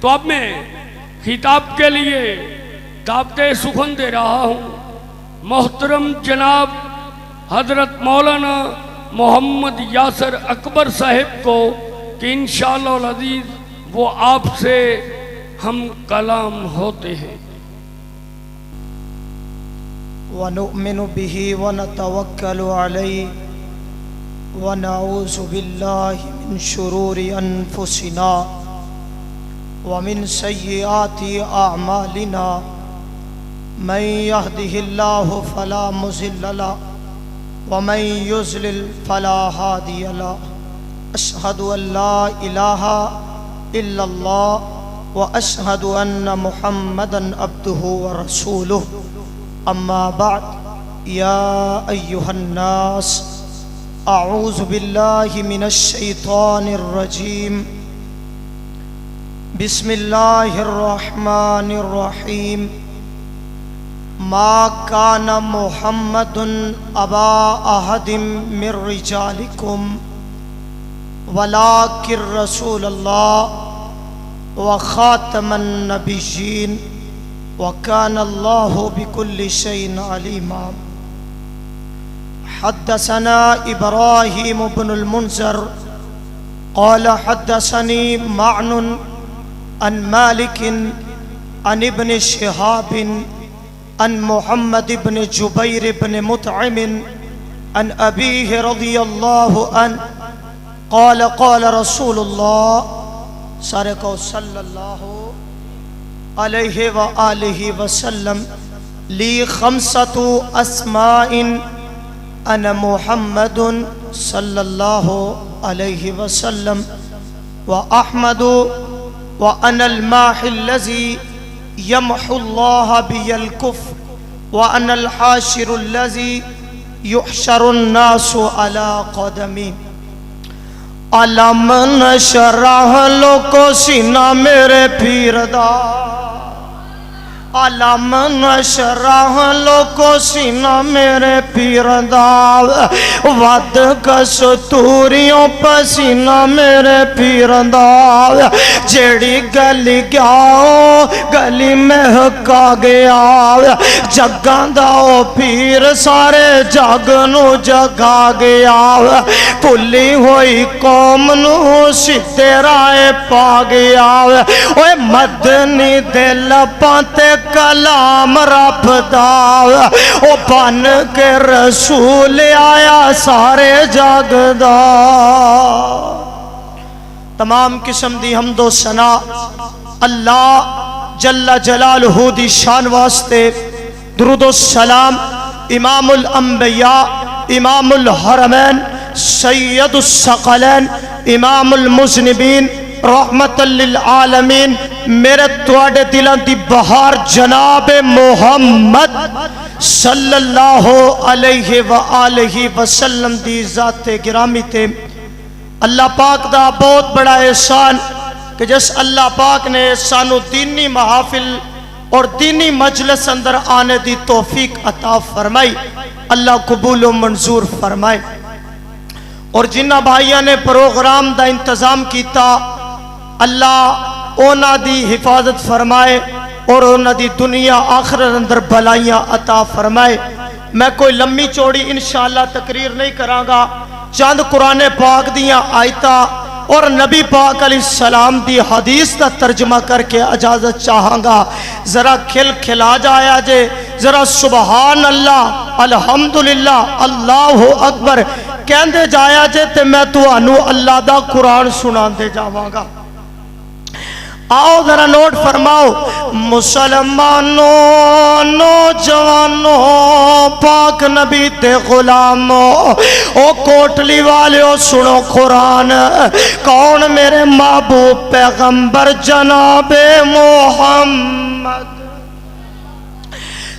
تو اب میں خطاب کے لیے دعوت سخن دے رہا ہوں محترم جناب حضرت مولانا محمد یاسر اکبر صاحب کو کہ انشاءاللہ العزیز وہ آپ سے ہم کلام ہوتے ہیں۔ وَنُؤْمِنُ بِهِ وَنَتَوَكَّلُ عَلَيْهِ وَنَعُوذُ بِاللَّهِ مِنْ شُرُورِ أَنفُسِنَا وَمِنْ سَيِّئَاتِ أَعْمَالِنَا مَنْ يَهْدِهِ اللَّهُ فَلَا مُضِلَّ لَهُ وَمَنْ يُضْلِلْ فَلَا هَادِيَ لَهُ أَشْهَدُ أَنْ لَا إِلَٰهَ إِلَّا اللَّهُ وَأَشْهَدُ أَنَّ مُحَمَّدًا عَبْدُهُ وَرَسُولُهُ اما بعد یا ایہا الناس اعوذ باللہ من الشیطان الرجیم بسم اللہ الرحمن الرحیم ما کان محمد ابا احد من رجالکم ولکن رسول اللہ وخاتم النبیین وَكَانَ اللَّهُ بِكُلِّ شَيْءٍ عَلِيمًا حدثنا إبراهيم بن المنذر قال حدثني معن عن مالك عن ابن شهاب عن محمد بن جبير بن مطعم عن أبيه رضي الله عنه قال قال رسول الله صلى الله علیہ وآلہ وسلم لی خمسۃ اسماء انا محمد صلی اللہ علیہ وسلم واحمد وانا الماحی الذی یمحو اللہ بی الکفر وانا الحاشر الذی یحشر الناس علی قدمی علم نشرح لوکو سینہ میرے پیر دا علم نشرح لوکو سینہ میرے پیر دا ود کستوریوں پسینہ میرے پیر دا جیڑی گلی گیا گلی مہکا گیا جگاں دا پیر سارے جگ نو جگا گیا پلی ہوئی قوم نو سدھے رائے پا گیا اوے مدنی دل پانتے کلام رب دا او بن کے رسول آیا سارے جگ دا۔ تمام قسم دی حمد و ثنا اللہ جل جلالہ دی شان واسطے، درود و سلام امام الانبیاء امام الحرمین سید الثقلین امام المذنبین رحمت للعالمین میرے تواڈے دلان دی بہار جناب محمد صلی اللہ علیہ وآلہ وسلم دی ذات گرامی تے اللہ پاک دا بہت بڑا احسان کہ جس اللہ پاک نے سانو دینی محافل اور دینی مجلس اندر آنے دی توفیق عطا فرمائی، اللہ قبول و منظور فرمائے۔ اور جنہ بھائیاں نے پروگرام دا انتظام کیتا اللہ اونا دی حفاظت فرمائے اور اونا دی دنیا آخرت اندر بھلائیاں عطا فرمائے۔ میں کوئی لمبی چوڑی انشاءاللہ تقریر نہیں کراں گا، چند قرآن پاک دیاں آیتاں اور نبی پاک علیہ السلام دی حدیث دا ترجمہ کر کے اجازت چاہاں گا۔ ذرا کھل کھلا جایا جے، ذرا سبحان اللہ الحمدللہ اللہ اکبر کہندے جایا جے تے میں تو انو اللہ دا قرآن سنان دے جاواں گا۔ آؤ ذرا نوٹ فرماؤ، مسلمانوں نوجوانوں پاک نبی تے غلاموں او کوٹلی والیوں سنو قرآن، کون میرے محبوب پیغمبر جناب محمد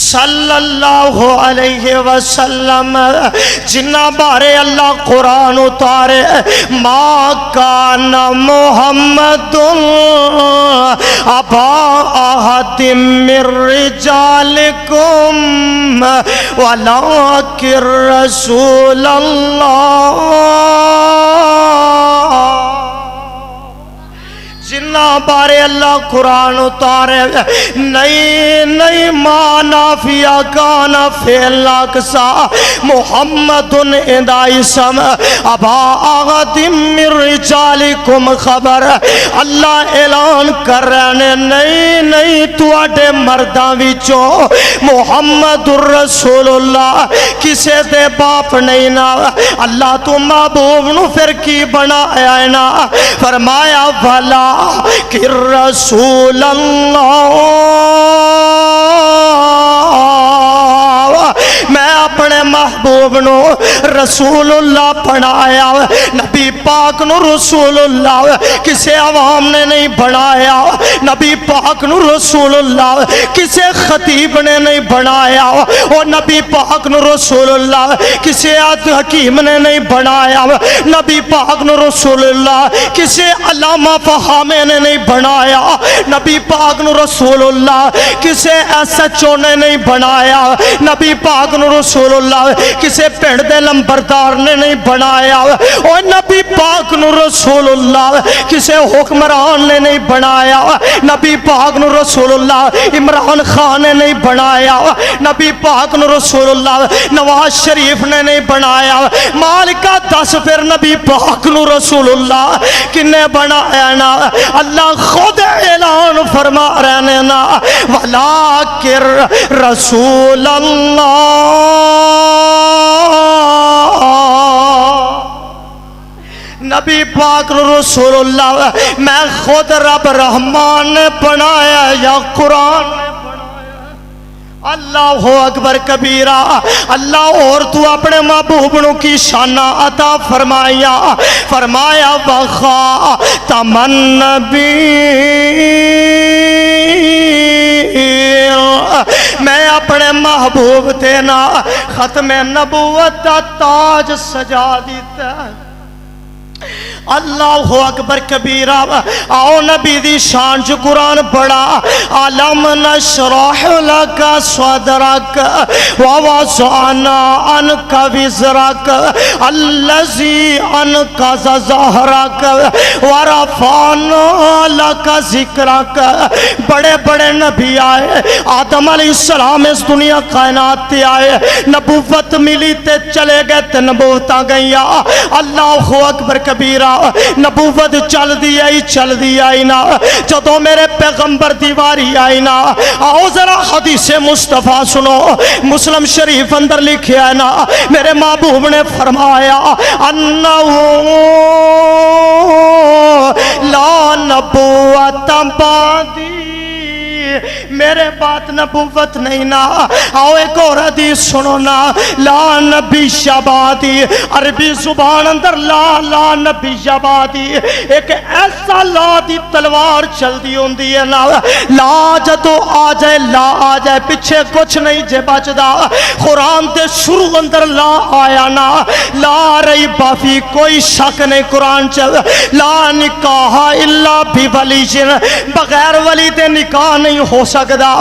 صلی اللہ علیہ وسلم جنہ بارے اللہ قرآن اتارے، ما کان محمد ابا احد من رجالکم ولکن رسول اللہ۔ جنہ بارے اللہ قرآن اتارے نہیں ما نافیہ کانا فعل اقصا محمد ادا اسم ابا آغت من رجالکم خبر اللہ اعلان کر رہے نہیں تواڈے مرداں وچوں محمد الرسول اللہ کسے دے باپ نہیں نا اللہ تو محبوب نو پھر کی بنایا ہے نا فرمایا بھلا کہ رسول اللہ میں اپنے محبوب نو رسول اللہ بنایا نبی پاک نو رسول اللہ کسے عوام نے نہیں بنایا نبی پاک نو رسول اللہ کسے خطیب نے نہیں بنایا اور نبی پاک نو رسول اللہ کسے حکیم نے نہیں بنایا نبی پاک نو رسول اللہ کسے علامہ فہامے نے نہیں بنایا نبی پاک نو رسول اللہ کسے SHO نے نہیں بنایا نبی پاک نو رسول اللہ کسے پنڈ دے لمبردار نے نہیں بنایا اور نبی پاک نو رسول اللہ کسے حکمران نے نہیں بنایا نبی پاک نو رسول اللہ عمران خان نے نہیں بنایا نبی پاک نو رسول اللہ نواز شریف نے نہیں بنایا مالکہ دس پھر نبی پاک نو رسول اللہ کنے بنایا نا اللہ خود اعلان فرما رہنے نا وَلَٰكِن رسول اللہ نبی پاک رسول اللہ میں خود رب رحمان نے بنایا یا قرآن نے بنایا اللہ اکبر کبیرہ اللہ اور تو اپنے محبوب نو کی شانہ عطا فرمایا وخا تمن نبی میں اپنے محبوب تینا ختم نبوت تاج سجا دیتا اللہ اکبر کبیرہ آؤ نبی دی شان جو قرآن پڑھا علم نشرح لک صدرک ووضعنا عنک وزرک الذی انقض ظہرک ورفعنا لک ذکرک بڑے بڑے نبی آئے آدم علیہ السلام اس دنیا کائنات تے آئے نبوت ملی تے چلے گئے تے نبوتاں گئیا اللہ اکبر کبیرہ نبوت چل دی آئی نا جدوں میرے پیغمبر دیواری آئی نا آؤ ذرا حدیث مصطفیٰ سنو مسلم شریف اندر لکھیا ہے نا میرے محبوب نے فرمایا انہو لا نبوت بعدی میرے بات نبوت نہیں نا آؤ ایک اور حدیث سنو نا لا نبی شبادی عربی زبان اندر لا نبی شبادی ایک ایسا لا دی تلوار چل دی ہوں دی ہے نا لا جدو آ جائے پچھے کچھ نہیں جے بچ دا قرآن دے شروع اندر لا آیا نا لا رہی بافی کوئی شک نہیں قرآن چل لا نکاح الا بھی ولی جن بغیر ولی دے نکاح نہیں ہو سکتا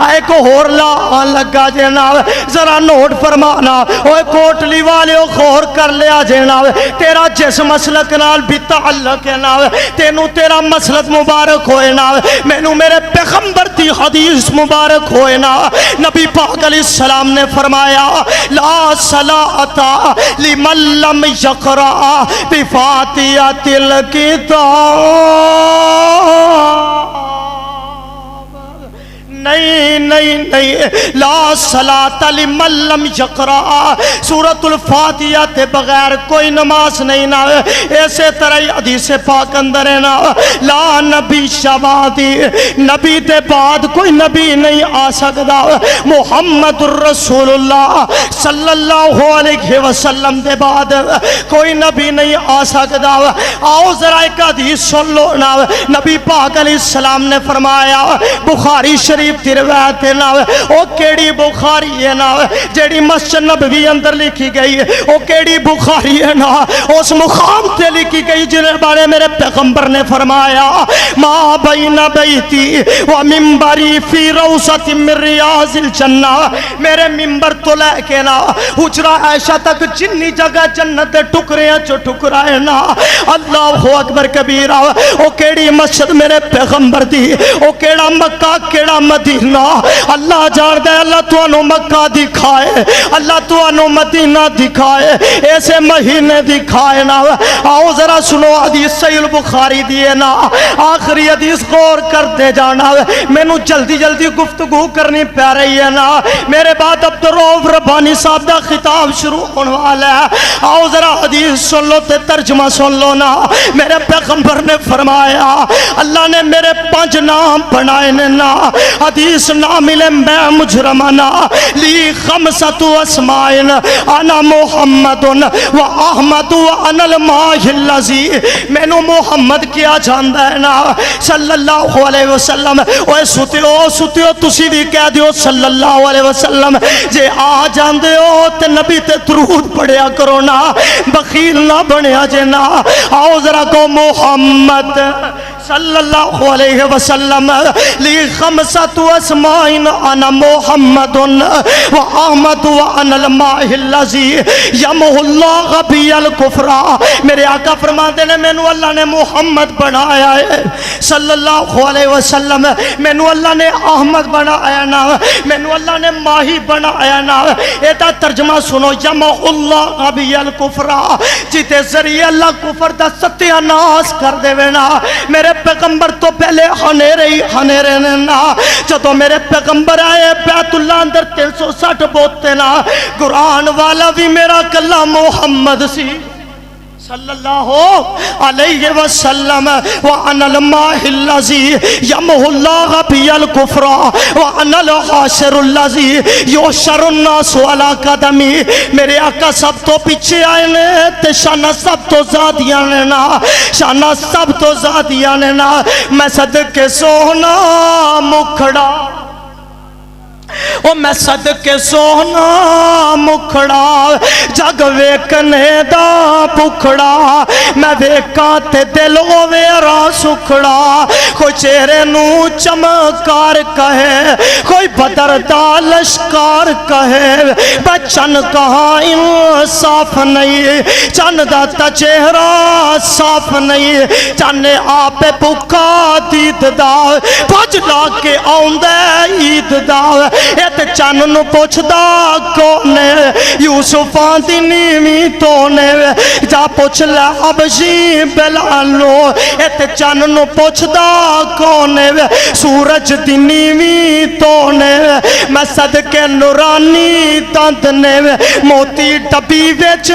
ایک اور لا لگا جینا ذرا نوٹ فرمانا اوے کوٹلی والے خور کر لیا جینا تیرا جس مسلک نال بھی تعلق ہے نا تینوں تیرا مسلک مبارک ہوئے نا مینوں میرے پیغمبر دی حدیث مبارک ہوئے نا نبی پاک علیہ السلام نے فرمایا لا صلاۃ لمن لم یقرأ بفاتحۃ الکتاب نہیں لا صلاۃ لمن لم یقرأ سورۃ الفاتحہ تے بغیر کوئی نماز نہیں نا ایسے طرح حدیث پاک اندر ہے نا لا نبی شبادی نبی تے بعد کوئی نبی نہیں آ سکتا محمد الرسول اللہ صلی اللہ علیہ وسلم دے بعد کوئی نبی نہیں آ سکتا آؤ ذرا ایک حدیث سن لو نا نبی پاک علیہ السلام نے فرمایا بخاری شریف دی روایت ہے نا او کیڑی بخاری ہے نا جیڑی مسجد نبوی اندر لکھی گئی او کیڑی بخاری ہے نا اس مقام تے لکھی گئی تھی جن بارے میرے پیغمبر نے فرمایا ما بین بیتی و منبری فی روضۃ من ریاض الجنہ، میرے منبر تو لے کے نا حجرہ عائشہ تک جنی جگہ جنت دے ٹکرے جو ٹکرائے نا، اللہ اکبر کبیرہ، او کیڑی مسجد میرے پیغمبر دی، او کیڑا مکہ کیڑا مدینہ، اللہ جان دے، اللہ تو انو مکہ دکھائے، اللہ تو انو مدینہ دکھائے، ایسے مہینے دکھائے نا۔ آؤ ذرا سنو حدیث صحیح البخاری دیئے نا، آخری حدیث غور کرتے جانا، میں نو جلدی جلدی گفتگو کرنی پہ رہی ہے نا، میرے بعد عبدالرؤف ربانی صاحب دا خطاب شروع ہونے والا ہے۔ آؤ ذرا حدیث سن لو تے ترجمہ سن لو نا۔ میرے پیغمبر نے فرمایا اللہ نے میرے 5 نام بنائے نا، حدیث نہ ملے میں مجرمانا، لی 5 اسمائن انا محمد و احمد و انا الماہ اللذی، میں نو محمد کیا جاندہ ہے نا صلی اللہ علیہ وسلم۔ اوہ ستیو تسی بھی کہہ دیو صلی اللہ علیہ وسلم، جے آ جاندے ہو تے نبی تے درود پڑھیا کرو نا، بخیل نہ بنیا جے نا۔ آؤ ذرا کو محمد صلی اللہ علیہ وسلم، لی 5 اسمائن انا محمد و احمد و انا الماہ اللذی یمح اللہ بی الکفر۔ میرے آقا فرماتے نے میں نو اللہ نے محمد بنایا ہے صلی اللہ علیہ وسلم، میں نو اللہ نے احمد بنایا نا، میں نو اللہ نے ماہی بنایا نا۔ ایتا ترجمہ سنو، یمح اللہ بی الکفر، جیتے ذریعے اللہ کفر دا ستیہ ناس کر دے وینا۔ میرے پیغمبر تو پہلے ہنیرے نے نا، جدو میرے پیغمبر آئے بیت اللہ اندر 360 بوتے نا، قرآن والا بھی میرا کلہ محمد سی صلی اللہ علیہ وسلم، وَأَنَا الْمَاهِ الَّذِي يَمْحُو اللَّهُ بِهِ الْكُفْرَ وَأَنَا الْحَاشِرُ الَّذِي يُحْشَرُ النَّاسُ عَلَىٰ قَدَمِي۔ میرے آقا سب تو پیچھے آئے نے تے شانہ سب تو زیادیاں نے نا، شانہ سب تو زیادیاں نے نا، میں صدقے سونا مکھڑا، او میں صدقے سونا مکھڑا، جگ ویکنے دا بکھڑا، میں ویکاں تے دل میرا سکھڑا، کوئی چہرے نو چمکار کہے، کوئی بدر دا لشکار کہے، بچن کہاں انصاف نہیں، چند دا تا چہرہ صاف نہیں، چانے آپ بکا دید دا، بھج لا کے آؤندے عید دا، ایت چانن پوچھ دا کونے، یوسفان دی نیوی تونے، جا پوچھ لے حبشی بلالو، ایت چانن پوچھ دا کونے، سورج دی نیوی تونے، میں صدقے نورانی تندنے، موتی ڈبی ویچ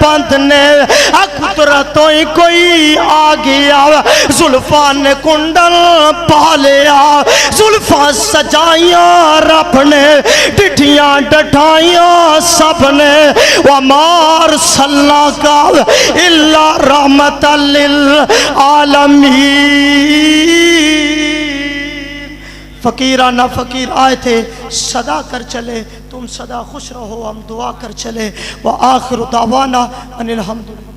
بندنے، قدرتوں ہی کوئی آگیا، زلفان نے کنڈل پالیا، زلفان سجائیاں رب نے، ڈٹھیاں ڈٹھائیاں سب نے، وَمَا أَرْسَلْنَاكَ إِلَّا رَحْمَةً لِلْعَالَمِينَ۔ فقیرانہ فقیر آئے تھے، صدا کر چلے، تم صدا خوش رہو، ہم دعا کر چلے، وآخر دعوانا ان الحمدللہ۔